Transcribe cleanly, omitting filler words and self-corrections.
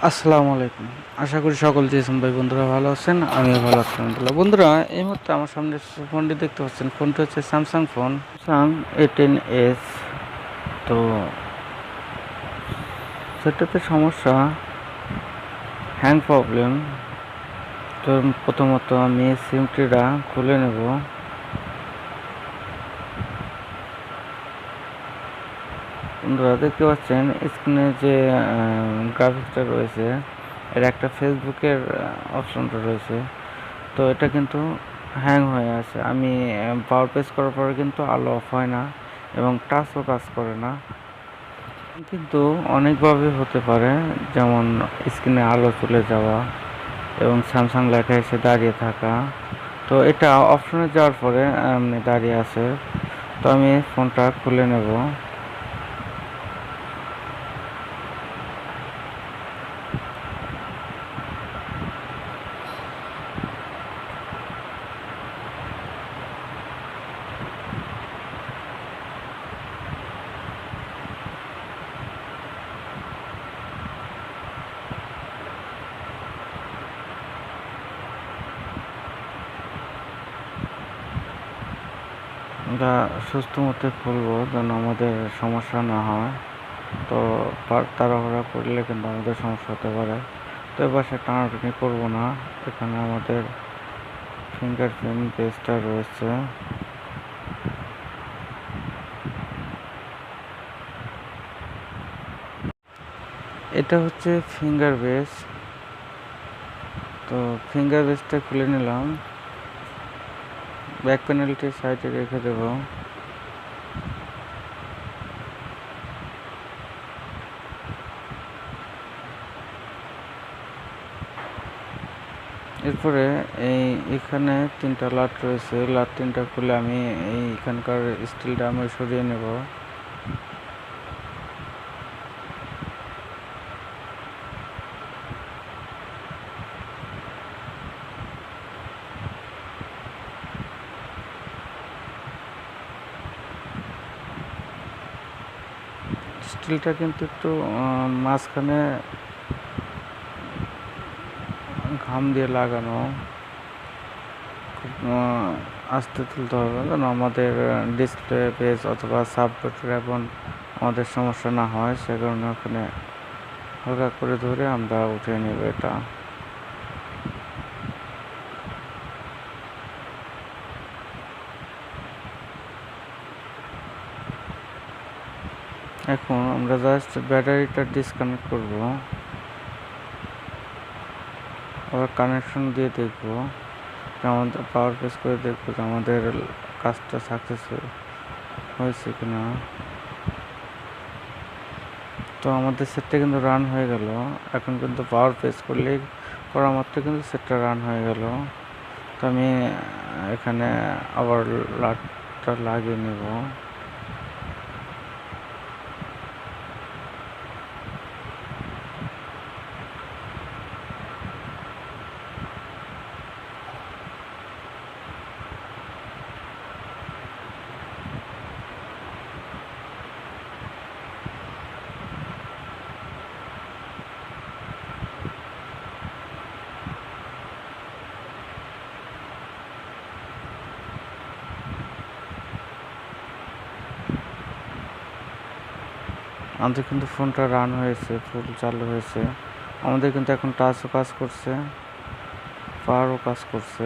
আসসালামু আলাইকুম। আশা করি সকল জেসন ভাই বন্ধুরা ভালো আছেন। আমিও ভালো আছি আলহামদুলিল্লাহ। বন্ধুরা এই মুহূর্তে আমার সামনে যে ফোনটি দেখতে পাচ্ছেন, ফোনটি হচ্ছে স্যামসাং ফোন, স্যামসাং A10s। তো সেটাতে সমস্যা, হ্যাং প্রবলেম। তো প্রথমত আমি সিমটিটা খুলে নেব। বন্ধুরা দেখতে পাচ্ছেন স্ক্রিনে যে গ্রাফিক্সটা রয়েছে, এর একটা ফেসবুকের অপশনটা রয়েছে। তো এটা কিন্তু হ্যাং হয়ে আছে। আমি পাওয়ার প্রেস করার পরে কিন্তু আলো অফ হয় না এবং টাচও কাজ করে না। কিন্তু অনেকভাবে হতে পারে, যেমন স্ক্রিনে আলো চলে যাওয়া এবং স্যামসাং লেখা এসে দাঁড়িয়ে থাকা। তো এটা অপশনে যাওয়ার পরে দাঁড়িয়ে আছে। তো আমি ফোনটা খুলে নেব। আমরা সুস্থ মতে খুলবো যেন আমাদের সমস্যা না হয়। তো তাড়াহুড়া করলে কিন্তু আমাদের সমস্যা হতে পারে। তো এবার সে টানাটানি করবো না। এখানে আমাদের ফিঙ্গারপ্রিন্ট বেসটা রয়েছে। এটা হচ্ছে ফিঙ্গার বেস। তো ফিঙ্গার বেসটা খুলে নিলাম, ব্যাক প্যানেলটি সাইডে রেখে দেব। এরপরে এখানে তিনটা লাট রয়েছে, লাট তিনটা খুলে আমি এখানকার স্টিলটা আমি সরিয়ে নেব। স্টিলটা কিন্তু একটু মাঝখানে ঘাম দিয়ে লাগানো, খুব আস্তে তুলতে হবে যেন আমাদের ডিসপ্লে পেজ অথবা সাবটাইটেল আমাদের সমস্যা না হয়। সে কারণে ওখানে হালকা করে ধরে আমরা উঠিয়ে নেব এটা। এখন আমরা জাস্ট ব্যাটারিটা ডিসকানেক্ট করব, আবার কানেকশন দিয়ে দেখব যে আমাদের পাওয়ার প্রেস করে দেখব যে আমাদের কাজটা সাকসেস হয়েছে কিনা। তো আমাদের সেটটা কিন্তু রান হয়ে গেল। এখন কিন্তু পাওয়ার প্রেস করলেই করা মাত্র কিন্তু সেটটা রান হয়ে গেল। তো আমি এখানে আবার লাটটা লাগিয়ে নেব। আমাদের কিন্তু ফোনটা রান হয়েছে, ফুল চালু হয়েছে। আমাদের কিন্তু এখন টাচও কাজ করছে, পাওয়ারও কাজ করছে।